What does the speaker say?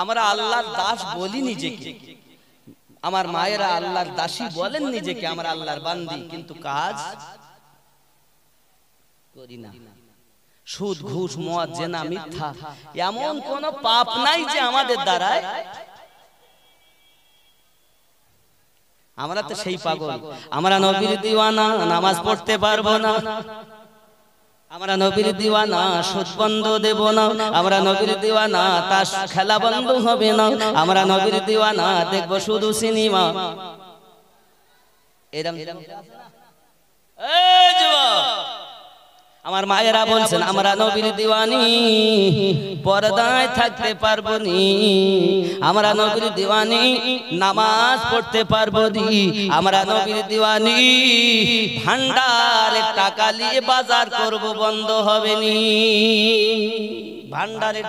আমরা আল্লাহর দাস বলি নিজেকে, আমার মায়েরা আল্লাহর দাসী বলেন নিজেকে, আমরা আল্লাহর বান্দি, কিন্তু কাজ করি না। সুদ ঘুষ মদ জেনা মিথ্যা এমন কোন পাপ নাই যে আমাদের দ্বারায়, আমরা তো সেই পাগল। আমরা নবীর দিওয়ানা, নামাজ পড়তে পারবো না। আমরা নবীর দিওয়ানা, সুদ বন্ধ দেব না। আমরা নবীর দিওয়ানা, তাস খেলা বন্ধ হবে না। আমরা নবীর দিওয়ানা, দেখবো শুধু সিনেমা। এরকম এই যুবক, আমার মায়েরা বলছেন আমরা নবীর দিওয়ানি, পর্দায় থাকতে পারবো নি। আমরা নবীর দিওয়ানি, নামাজ পড়তে পারবো নি। আমরা নবীর দিওয়ানি, ভান্ডারে টাকা নিয়ে বাজার করব বন্ধ হবে নি। ভান্ডারে